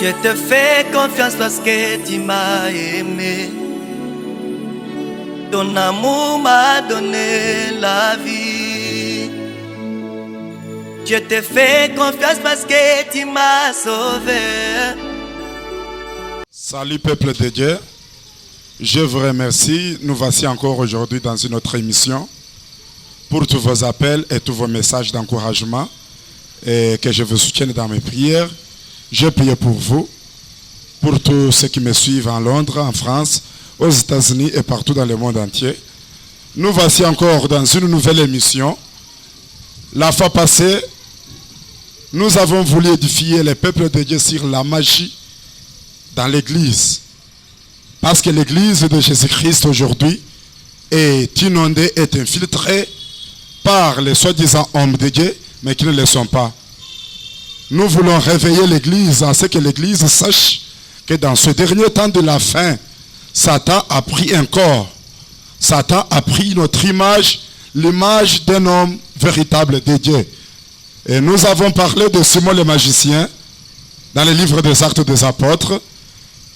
Je te fais confiance parce que tu m'as aimé. Ton amour m'a donné la vie. Je te fais confiance parce que tu m'as sauvé. Salut peuple de Dieu, je vous remercie. Nous voici encore aujourd'hui dans une autre émission pour tous vos appels et tous vos messages d'encouragement et que je vous soutienne dans mes prières. Je prie pour vous, pour tous ceux qui me suivent en Londres, en France, aux États-Unis et partout dans le monde entier. Nous voici encore dans une nouvelle émission. La fois passée, nous avons voulu édifier les peuples de Dieu sur la magie dans l'église. Parce que l'église de Jésus-Christ aujourd'hui est inondée, est infiltrée par les soi-disant hommes de Dieu, mais qui ne le sont pas. Nous voulons réveiller l'église à ce que l'église sache que dans ce dernier temps de la fin, Satan a pris un corps. Satan a pris notre image, l'image d'un homme véritable de Dieu. Et nous avons parlé de Simon le magicien dans le livre des Actes des Apôtres.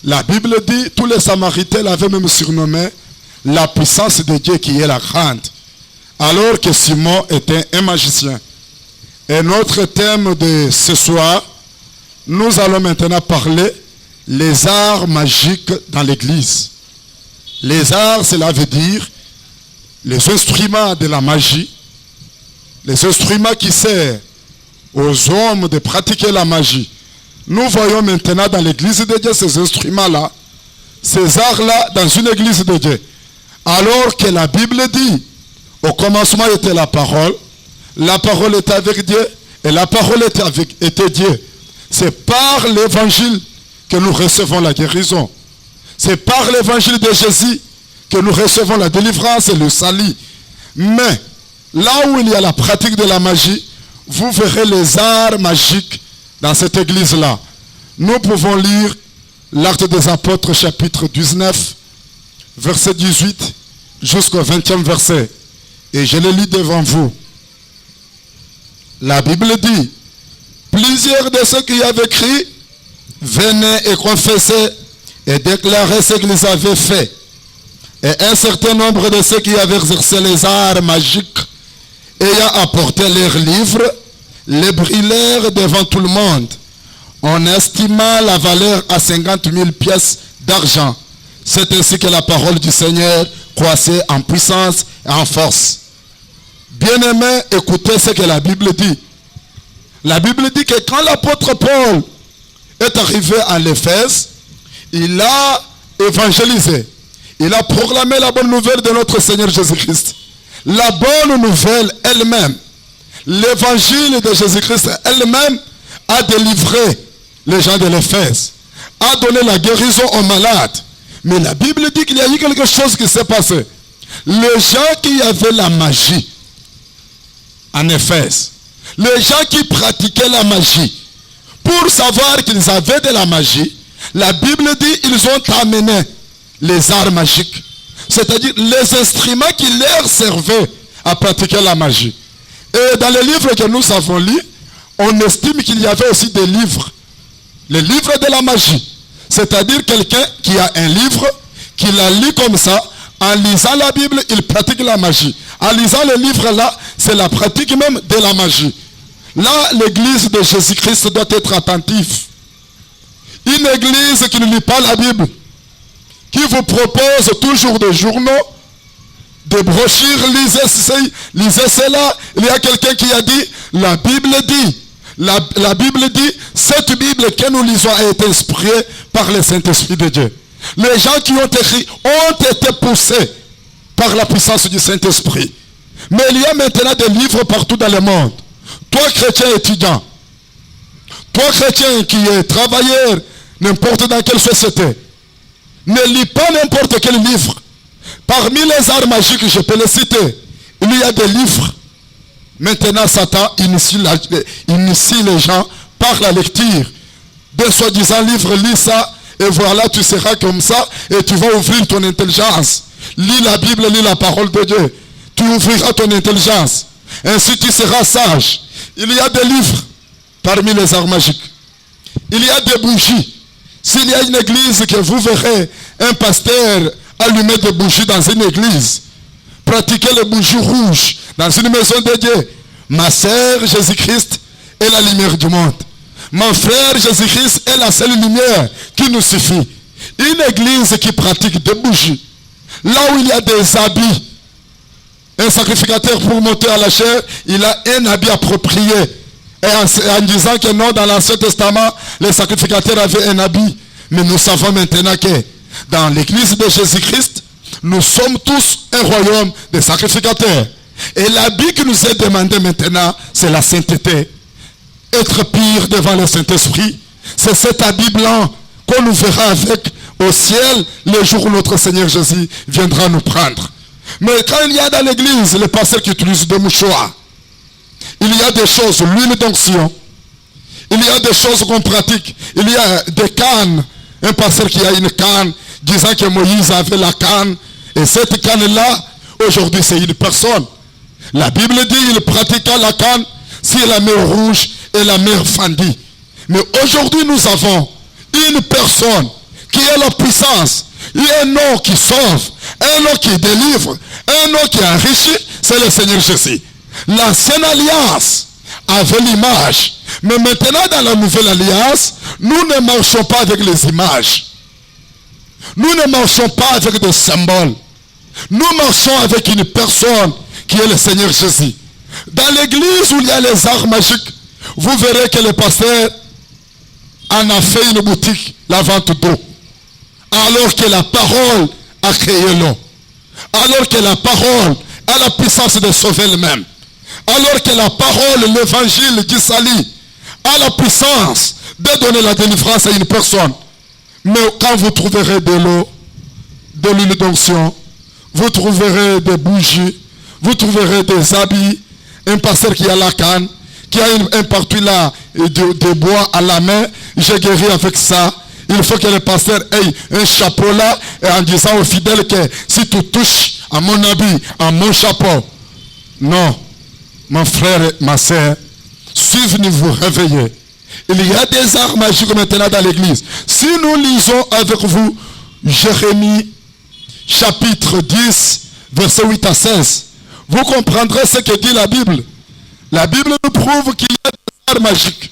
La Bible dit, tous les Samaritains l'avaient même surnommé la puissance de Dieu qui est la grande. Alors que Simon était un magicien. Et notre thème de ce soir, nous allons maintenant parler les arts magiques dans l'église. Les arts, cela veut dire les instruments de la magie, les instruments qui servent aux hommes de pratiquer la magie. Nous voyons maintenant dans l'église de Dieu ces instruments-là, ces arts-là dans une église de Dieu. Alors que la Bible dit, au commencement était la parole était avec Dieu et la parole était Dieu. C'est par l'évangile que nous recevons la guérison. C'est par l'évangile de Jésus que nous recevons la délivrance et le salut. Mais là où il y a la pratique de la magie, vous verrez les arts magiques dans cette église-là. Nous pouvons lire l'Acte des Apôtres chapitre 19, verset 18 jusqu'au 20e verset. Et je le lis devant vous. La Bible dit, plusieurs de ceux qui avaient cru venaient et confessaient et déclaraient ce qu'ils avaient fait. Et un certain nombre de ceux qui avaient exercé les arts magiques, ayant apporté leurs livres, les brûlèrent devant tout le monde. On estima la valeur à 50 000 pièces d'argent. C'est ainsi que la parole du Seigneur croissait en puissance et en force. Bien-aimés, écoutez ce que la Bible dit. La Bible dit que quand l'apôtre Paul est arrivé à l'Éphèse, il a évangélisé. Il a proclamé la bonne nouvelle de notre Seigneur Jésus-Christ. La bonne nouvelle elle-même, l'évangile de Jésus-Christ elle-même a délivré les gens de l'Éphèse, a donné la guérison aux malades. Mais la Bible dit qu'il y a eu quelque chose qui s'est passé. Les gens qui avaient la magie en Éphèse, les gens qui pratiquaient la magie, pour savoir qu'ils avaient de la magie, la Bible dit qu'ils ont amené les arts magiques, c'est-à-dire les instruments qui leur servaient à pratiquer la magie. Et dans les livres que nous avons lus, on estime qu'il y avait aussi des livres, les livres de la magie, c'est-à-dire quelqu'un qui a un livre, qui la lit comme ça, en lisant la Bible, il pratique la magie. En lisant le livre là, c'est la pratique même de la magie. Là, l'église de Jésus-Christ doit être attentive. Une église qui ne lit pas la Bible, qui vous propose toujours des journaux, des brochures, lisez ceci, lisez cela. Il y a quelqu'un qui a dit, la Bible dit, la Bible dit, cette Bible que nous lisons a été inspirée par le Saint-Esprit de Dieu. Les gens qui ont écrit ont été poussés par la puissance du Saint-Esprit. Mais il y a maintenant des livres partout dans le monde. Toi, chrétien étudiant, toi, chrétien qui est travailleur, n'importe dans quelle société, ne lis pas n'importe quel livre. Parmi les arts magiques, je peux les citer, il y a des livres. Maintenant, Satan initie les gens par la lecture de soi-disant livres. Lis ça, et voilà, tu seras comme ça, et tu vas ouvrir ton intelligence. Lis la Bible, lis la parole de Dieu. Tu ouvriras ton intelligence. Ainsi, tu seras sage. Il y a des livres parmi les arts magiques. Il y a des bougies. S'il y a une église que vous verrez un pasteur allumer des bougies dans une église, pratiquer les bougies rouges dans une maison de Dieu, ma sœur, Jésus-Christ est la lumière du monde. Mon frère, Jésus-Christ est la seule lumière qui nous suffit. Une église qui pratique des bougies, là où il y a des habits, un sacrificateur pour monter à la chair, il a un habit approprié. Et en disant que non, dans l'Ancien Testament, les sacrificateurs avaient un habit. Mais nous savons maintenant que dans l'église de Jésus-Christ, nous sommes tous un royaume de sacrificateurs. Et l'habit qui nous est demandé maintenant, c'est la sainteté. Être pire devant le Saint-Esprit, c'est cet habit blanc qu'on nous verra avec au ciel le jour où notre Seigneur Jésus viendra nous prendre. Mais quand il y a dans l'église les pasteurs qui utilisent des mouchoirs, il y a des choses, l'huile d'onction, il y a des choses qu'on pratique, il y a des cannes, un pasteur qui a une canne, disant que Moïse avait la canne, et cette canne-là, aujourd'hui c'est une personne. La Bible dit, il pratiqua la canne si la mer rouge et la mer fendit. Mais aujourd'hui nous avons une personne qui a la puissance, il y a un nom qui sauve, un nom qui délivre, un nom qui enrichit, c'est le Seigneur Jésus. L'ancienne alliance avait l'image. Mais maintenant dans la nouvelle alliance, nous ne marchons pas avec les images. Nous ne marchons pas avec des symboles. Nous marchons avec une personne qui est le Seigneur Jésus. Dans l'église où il y a les arts magiques, vous verrez que le pasteur en a fait une boutique, la vente d'eau. Alors que la parole a créé l'eau. Alors que la parole a la puissance de sauver elle-même. Alors que la parole, l'évangile du salut, a la puissance de donner la délivrance à une personne. Mais quand vous trouverez de l'eau, de l'huile d'onction, vous trouverez des bougies, vous trouverez des habits, un pasteur qui a la canne, qui a un partout là de bois à la main, j'ai guéri avec ça. Il faut que le pasteur ait un chapeau là, et en disant aux fidèles que si tu touches à mon habit, à mon chapeau, non. Mon frère et ma soeur, si vous vous réveillez, il y a des arts magiques maintenant dans l'église. Si nous lisons avec vous Jérémie chapitre 10, versets 8 à 16, vous comprendrez ce que dit la Bible. La Bible nous prouve qu'il y a des arts magiques.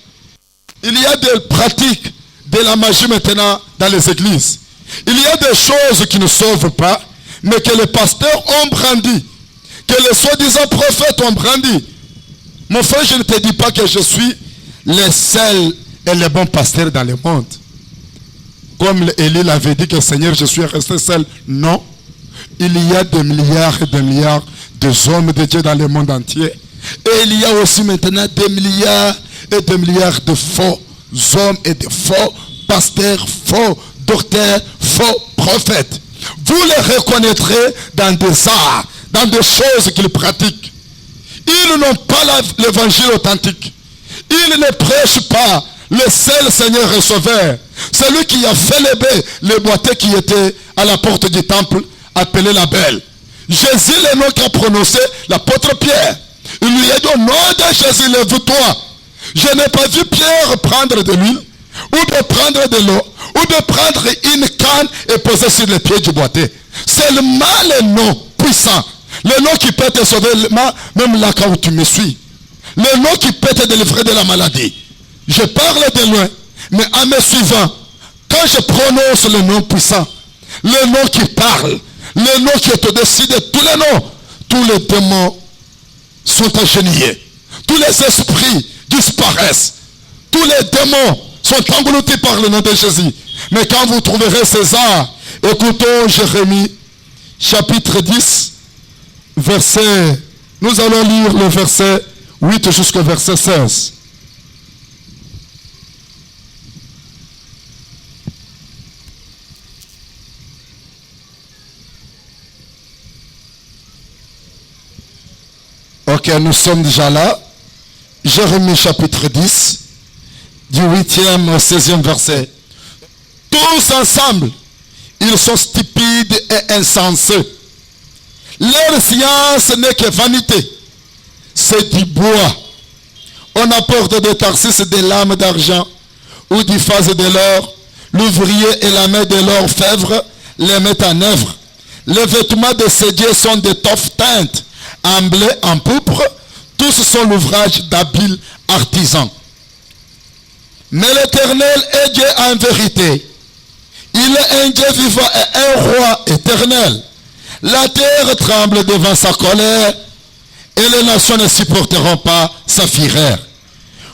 Il y a des pratiques de la magie maintenant dans les églises. Il y a des choses qui ne sauvent pas, mais que les pasteurs ont brandi, que les soi-disant prophètes ont brandi. Mon frère, je ne te dis pas que je suis le seul et le bon pasteur dans le monde. Comme Élie l'avait dit que Seigneur, je suis resté seul. Non. Il y a des milliards et des milliards d'hommes de Dieu dans le monde entier. Et il y a aussi maintenant des milliards et des milliards de faux hommes et de faux pasteurs, faux docteurs, faux prophètes. Vous les reconnaîtrez dans des arts, dans des choses qu'ils pratiquent. Ils n'ont pas l'évangile authentique. Ils ne prêchent pas le seul Seigneur et Sauveur. Celui qui a fait les boiteux qui étaient à la porte du temple, appelé la Belle. Jésus, le nom qu'a prononcé l'apôtre Pierre. Il lui a dit au nom de Jésus, lève-toi. Je n'ai pas vu Pierre prendre de l'huile, ou de prendre de l'eau, ou de prendre une canne et poser sur les pieds du boiteux. Seulement le nom puissant. Le nom qui peut te sauver, même là quand tu me suis. Le nom qui peut te délivrer de la maladie. Je parle de loin, mais en me suivant, quand je prononce le nom puissant, le nom qui parle, le nom qui est au-dessus de tous les noms, tous les démons sont agenouillés. Tous les esprits disparaissent. Tous les démons sont engloutis par le nom de Jésus. Mais quand vous trouverez César, écoutons Jérémie, chapitre 10, verset, nous allons lire le verset 8 jusqu'au verset 16. Ok, nous sommes déjà là. Jérémie chapitre 10, du 8e au 16e verset. Tous ensemble, ils sont stupides et insensés. Leur science n'est que vanité. C'est du bois. On apporte de Tarsis des lames d'argent ou du phase de l'or. L'ouvrier et la main de l'orfèvre les mettent en œuvre. Les vêtements de sédier sont d'étoffe teinte, en blé, en pourpre. Tous sont l'ouvrage d'habiles artisans. Mais l'Éternel est Dieu en vérité. Il est un Dieu vivant et un roi éternel. La terre tremble devant sa colère et les nations ne supporteront pas sa fureur.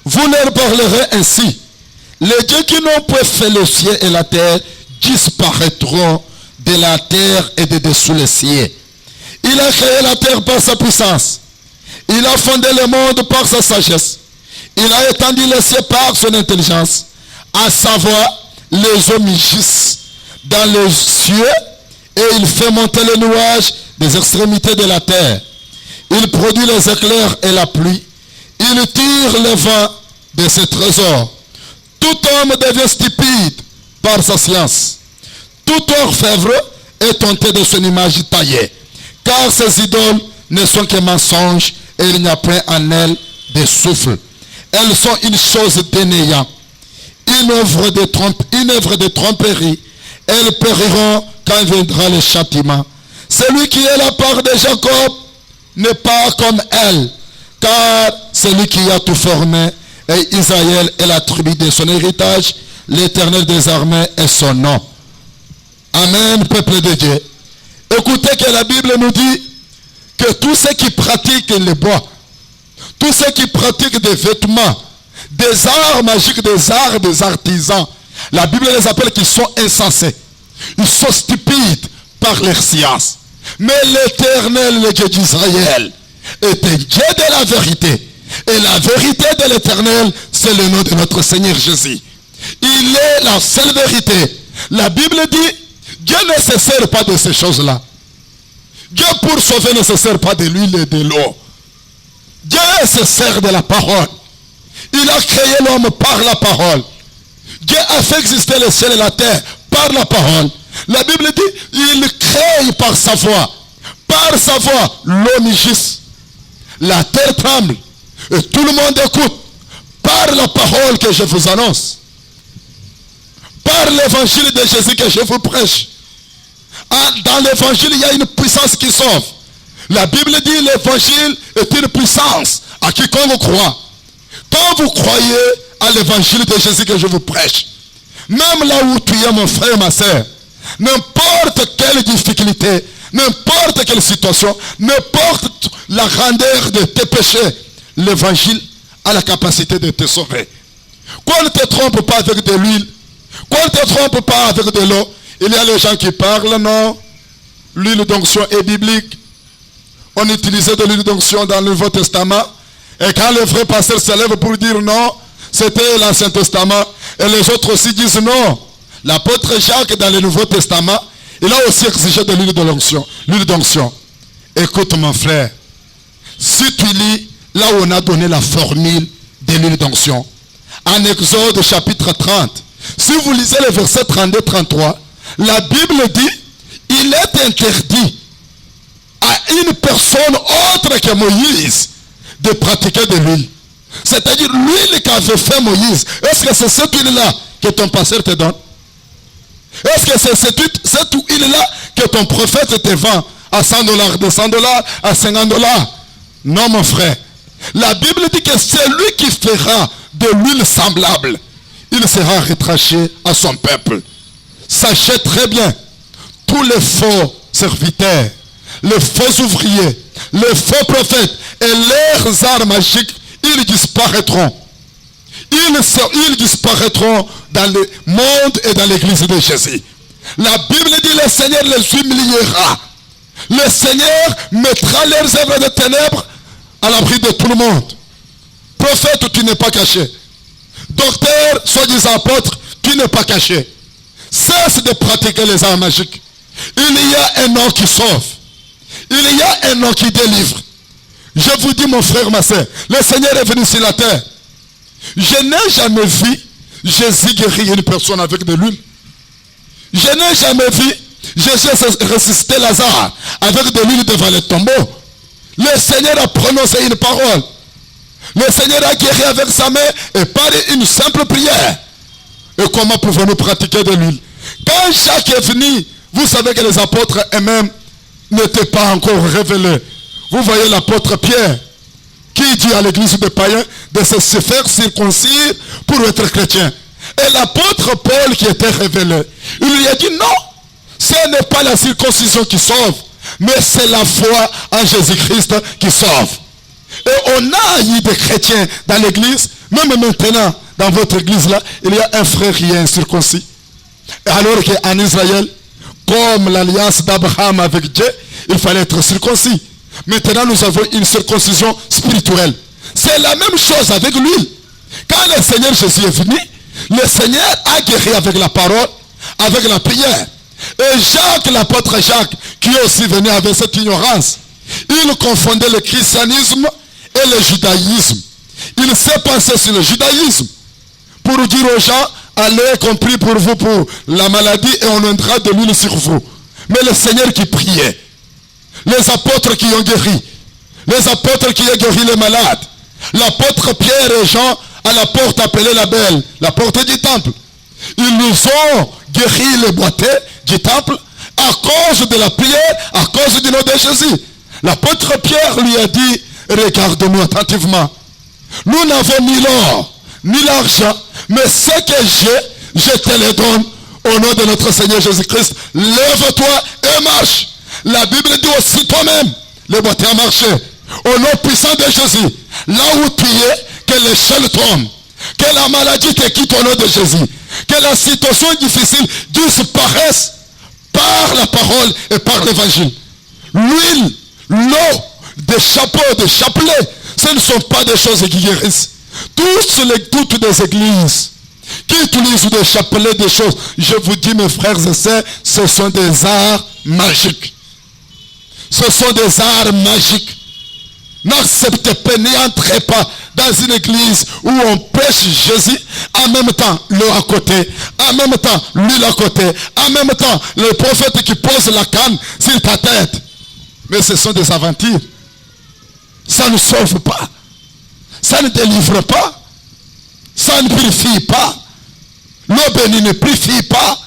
Vous leur parlerez ainsi. Les dieux qui n'ont point fait le ciel et la terre disparaîtront de la terre et de dessous les cieux. Il a créé la terre par sa puissance. Il a fondé le monde par sa sagesse. Il a étendu les cieux par son intelligence. À savoir, les hommes gisent dans les cieux et il fait monter les nuages des extrémités de la terre. Il produit les éclairs et la pluie. Il tire le vent de ses trésors. Tout homme devient stupide par sa science. Tout orfèvre est tenté de son image taillée. Car ces idoles ne sont que mensonges et il n'y a point en elles de souffle. Elles sont une chose de néant, une œuvre de tromperie. Elles périront quand viendra le châtiment. Celui qui est la part de Jacob n'est pas comme elle, car celui qui a tout formé et Israël est la tribu de son héritage. L'Éternel des armées est son nom. Amen, peuple de Dieu. Écoutez que la Bible nous dit que tous ceux qui pratiquent le bois, tous ceux qui pratiquent des vêtements, des arts magiques, des arts des artisans, la Bible les appelle qu'ils sont insensés. Ils sont stupides par leur science. Mais l'Éternel, le Dieu d'Israël, est un Dieu de la vérité. Et la vérité de l'Éternel, c'est le nom de notre Seigneur Jésus. Il est la seule vérité. La Bible dit, Dieu ne se sert pas de ces choses-là. Dieu pour sauver ne se sert pas de l'huile et de l'eau. Dieu se sert de la parole. Il a créé l'homme par la parole. Dieu a fait exister le ciel et la terre par la parole. La Bible dit, il crée par sa voix. Par sa voix, l'homme gisse. La terre tremble. Et tout le monde écoute. Par la parole que je vous annonce. Par l'évangile de Jésus que je vous prêche. Dans l'évangile, il y a une puissance qui sauve. La Bible dit l'évangile est une puissance à quiconque croit. Quand vous croyez à l'évangile de Jésus que je vous prêche, même là où tu es mon frère, ma soeur, n'importe quelle difficulté, n'importe quelle situation, n'importe la grandeur de tes péchés, l'évangile a la capacité de te sauver. Qu'on ne te trompe pas avec de l'huile, qu'on ne te trompe pas avec de l'eau. Il y a les gens qui parlent, non, l'huile d'onction est biblique. On utilisait de l'huile d'onction dans le Nouveau Testament. Et quand le vrai pasteur se lève pour dire non, c'était l'Ancien Testament. Et les autres aussi disent non. L'apôtre Jacques, dans le Nouveau Testament, il a aussi exigé de l'huile d'onction. L'huile d'onction. Écoute mon frère, si tu lis là où on a donné la formule de l'huile d'onction, en Exode chapitre 30, si vous lisez le verset 32-33, la Bible dit, il est interdit à une personne autre que Moïse de pratiquer de l'huile. C'est-à-dire l'huile qu'avait fait Moïse. Est-ce que c'est cette huile-là que ton pasteur te donne? Est-ce que c'est cette huile-là que ton prophète te vend à $100, $200, à $50? Non, mon frère. La Bible dit que celui qui fera de l'huile semblable, il sera retranché à son peuple. Sachez très bien, tous les faux serviteurs, les faux ouvriers, les faux prophètes et leurs arts magiques, ils disparaîtront. Ils disparaîtront dans le monde et dans l'église de Jésus. La Bible dit le Seigneur les humiliera. Le Seigneur mettra leurs œuvres de ténèbres à l'abri de tout le monde. Prophète, tu n'es pas caché. Docteur, soi-disant apôtre, tu n'es pas caché. Cesse de pratiquer les arts magiques. Il y a un nom qui sauve. Il y a un nom qui délivre. Je vous dis, mon frère, ma soeur, le Seigneur est venu sur la terre. Je n'ai jamais vu Jésus guérir une personne avec de l'huile. Je n'ai jamais vu Jésus ressusciter Lazare avec de l'huile devant le tombeau. Le Seigneur a prononcé une parole. Le Seigneur a guéri avec sa main et par une simple prière. Et comment pouvons-nous pratiquer de l'huile? Quand Jacques est venu, vous savez que les apôtres eux-mêmes n'étaient pas encore révélés. Vous voyez l'apôtre Pierre qui dit à l'église des païens de se faire circoncire pour être chrétien. Et l'apôtre Paul qui était révélé, il lui a dit non, ce n'est pas la circoncision qui sauve, mais c'est la foi en Jésus-Christ qui sauve. Et on a eu des chrétiens dans l'église, même maintenant, dans votre église-là, il y a un frère qui est incirconcis. Alors qu'en Israël, comme l'alliance d'Abraham avec Dieu, il fallait être circoncis. Maintenant, nous avons une circoncision spirituelle. C'est la même chose avec l'huile. Quand le Seigneur Jésus est venu, le Seigneur a guéri avec la parole, avec la prière. Et Jacques, l'apôtre Jacques, qui est aussi venu avec cette ignorance, il confondait le christianisme et le judaïsme. Il s'est pensé sur le judaïsme pour dire aux gens, allez, compris pour vous pour la maladie et on mettra de l'huile sur vous. Mais le Seigneur qui priait, les apôtres qui ont guéri, les apôtres qui ont guéri les malades, l'apôtre Pierre et Jean à la porte appelée la Belle, la porte du temple. Ils nous ont guéri les boiteux du temple à cause de la prière, à cause du nom de Jésus. L'apôtre Pierre lui a dit, regarde-nous attentivement. Nous n'avons ni l'or, ni l'argent, mais ce que j'ai, je te le donne au nom de notre Seigneur Jésus-Christ. Lève-toi et marche. La Bible dit aussi toi-même, le boiteux a marché. Au nom puissant de Jésus, là où tu es, que l'échelle tombe, que la maladie te quitte au nom de Jésus, que la situation difficile disparaisse par la parole et par l'évangile. L'huile, l'eau, des chapeaux, des chapelets, ce ne sont pas des choses qui guérissent. Toutes les églises qui utilisent des chapelets, des choses, je vous dis mes frères et sœurs, ce sont des arts magiques. Ce sont des arts magiques. N'acceptez pas, n'entrez pas dans une église où on prêche Jésus, en même temps l'eau à côté, en même temps l'huile à côté, en même temps le prophète qui pose la canne sur ta tête. Mais ce sont des aventures. Ça ne sauve pas. Ça ne délivre pas. Ça ne purifie pas. L'eau bénie ne purifie pas.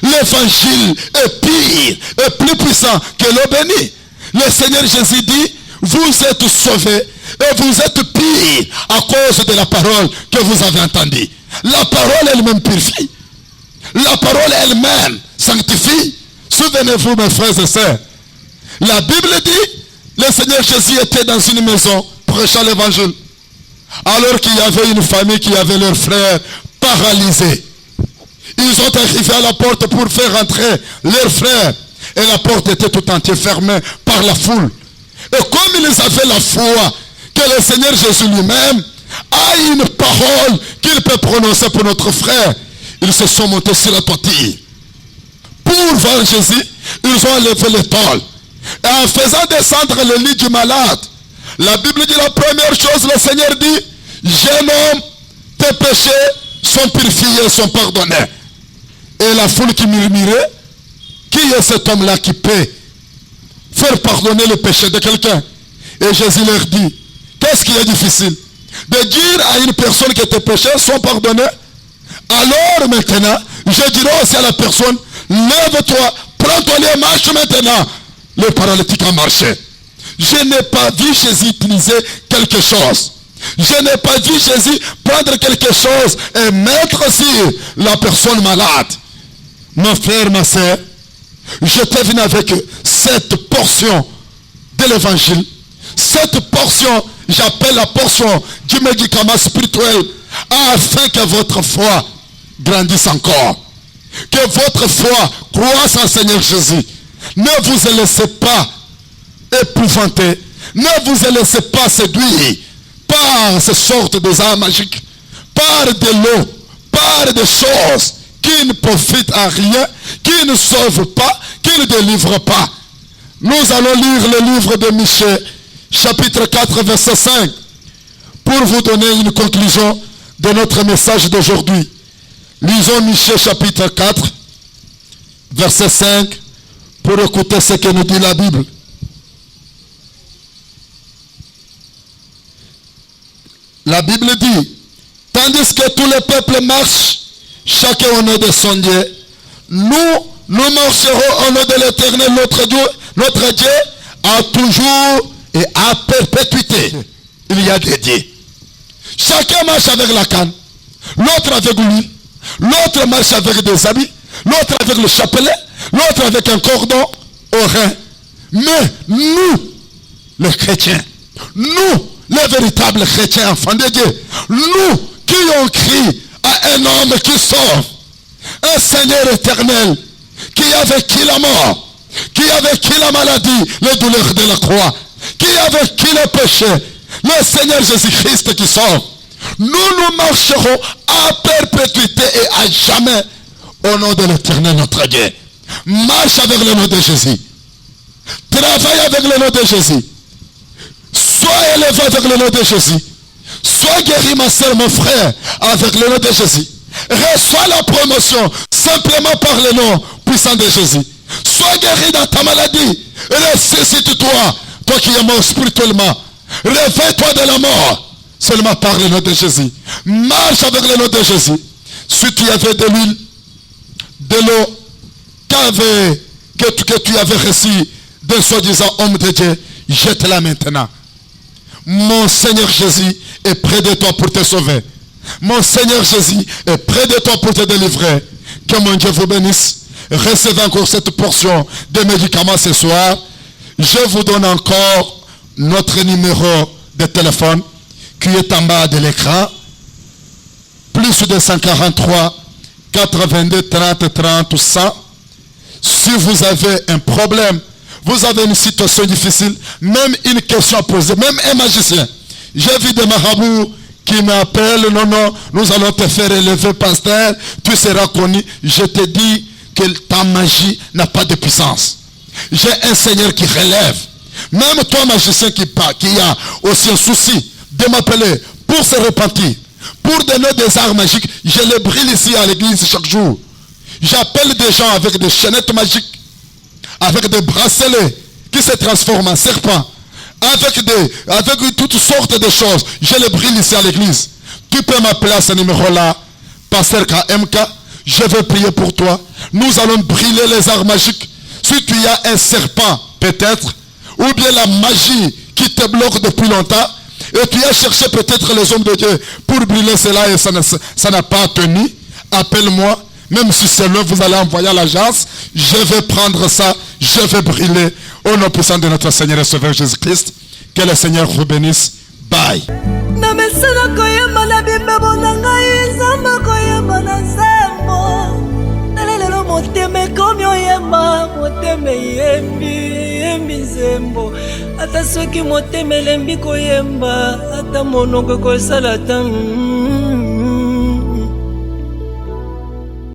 L'évangile est pire et plus puissant que l'eau bénie. Le Seigneur Jésus dit, vous êtes sauvés et vous êtes pire à cause de la parole que vous avez entendue. La parole elle-même purifie. La parole elle-même sanctifie. Souvenez-vous mes frères et sœurs. La Bible dit, le Seigneur Jésus était dans une maison prêchant l'évangile. Alors qu'il y avait une famille qui avait leur frère paralysé. Ils sont arrivés à la porte pour faire entrer leur frère. Et la porte était tout entière fermée par la foule. Et comme ils avaient la foi que le Seigneur Jésus lui-même a une parole qu'il peut prononcer pour notre frère, ils se sont montés sur la toiture. Pour voir Jésus, ils ont enlevé les tôles. Et en faisant descendre le lit du malade, la Bible dit la première chose, le Seigneur dit, jeune homme, tes péchés sont purifiés, sont pardonnés. Et la foule qui murmurait, qui est cet homme-là qui peut faire pardonner le péché de quelqu'un? Et Jésus leur dit, qu'est-ce qui est difficile? De dire à une personne que tes péchés sont pardonnés? Alors maintenant, je dirai aussi à la personne, lève-toi, prends ton lit et marche maintenant. Le paralytique a marché. Je n'ai pas vu Jésus utiliser quelque chose. Je n'ai pas vu Jésus prendre quelque chose et mettre sur la personne malade. Mon frère, ma soeur, je te viens avec cette portion de l'évangile. Cette portion, j'appelle la portion du médicament spirituel, afin que votre foi grandisse encore. Que votre foi croisse en Seigneur Jésus. Ne vous laissez pas épouvanter. Ne vous laissez pas séduire par ces sortes de arts magiques, par de l'eau, par des choses qui ne profitent à rien, qui ne sauvent pas, qui ne délivrent pas. Nous allons lire le livre de Michée, chapitre 4, verset 5, pour vous donner une conclusion de notre message d'aujourd'hui. Lisons Michée, chapitre 4, verset 5, pour écouter ce que nous dit la Bible. La Bible dit, tandis que tout le peuple marche chacun au nom de son Dieu. Nous marcherons au nom de l'Éternel, notre Dieu, à toujours et à perpétuité. Il y a des dieux. Chacun marche avec la canne, l'autre avec lui, l'autre marche avec des habits, l'autre avec le chapelet, l'autre avec un cordon au rein. Mais nous, les chrétiens, nous, les véritables chrétiens, enfants de Dieu, nous qui ont crié à un homme qui sauve, un Seigneur éternel, qui a vécu la mort, qui a vécu la maladie, les douleurs de la croix, qui a vécu le péché, le Seigneur Jésus-Christ qui sauve. Nous marcherons à perpétuité et à jamais au nom de l'Éternel notre Dieu. Marche avec le nom de Jésus. Travaille avec le nom de Jésus. Sois élevé avec le nom de Jésus. Sois guéri, ma soeur, mon frère, avec le nom de Jésus. Reçois la promotion simplement par le nom puissant de Jésus. Sois guéri dans ta maladie. Ressuscite-toi, toi qui es mort spirituellement. Réveille-toi de la mort seulement par le nom de Jésus. Marche avec le nom de Jésus. Si tu avais de l'huile, de l'eau, que tu avais reçu d'un soi-disant homme de Dieu, jette-la maintenant. Mon Seigneur Jésus est près de toi pour te sauver. Mon Seigneur Jésus est près de toi pour te délivrer. Que mon Dieu vous bénisse. Recevez encore cette portion de médicaments ce soir. Je vous donne encore notre numéro de téléphone qui est en bas de l'écran. Plus 243 82 30 30 100. Si vous avez un problème, vous avez une situation difficile, même une question à poser, même un magicien. J'ai vu des marabouts qui m'appellent, non, nous allons te faire élever, pasteur, tu seras connu. Je te dis que ta magie n'a pas de puissance. J'ai un Seigneur qui relève. Même toi, magicien qui a aussi un souci de m'appeler pour se repentir, pour donner des arts magiques, je les brille ici à l'église chaque jour. J'appelle des gens avec des chaînettes magiques, avec des bracelets qui se transforment en serpents, avec toutes sortes de choses. Je les brille ici à l'église. Tu peux m'appeler à ce numéro-là, Pasteur KMK. Je vais prier pour toi. Nous allons brûler les arts magiques. Si tu as un serpent, peut-être, ou bien la magie qui te bloque depuis longtemps, et tu as cherché peut-être les hommes de Dieu pour brûler cela et ça n'a pas tenu, appelle-moi. Même si c'est là, vous allez envoyer à l'agence, je vais prendre ça, je vais brûler au nom puissant de notre Seigneur et Sauveur Jésus-Christ. Que le Seigneur vous bénisse. Bye. Ata soki motema elembi koyemba, ata monoko kosala tan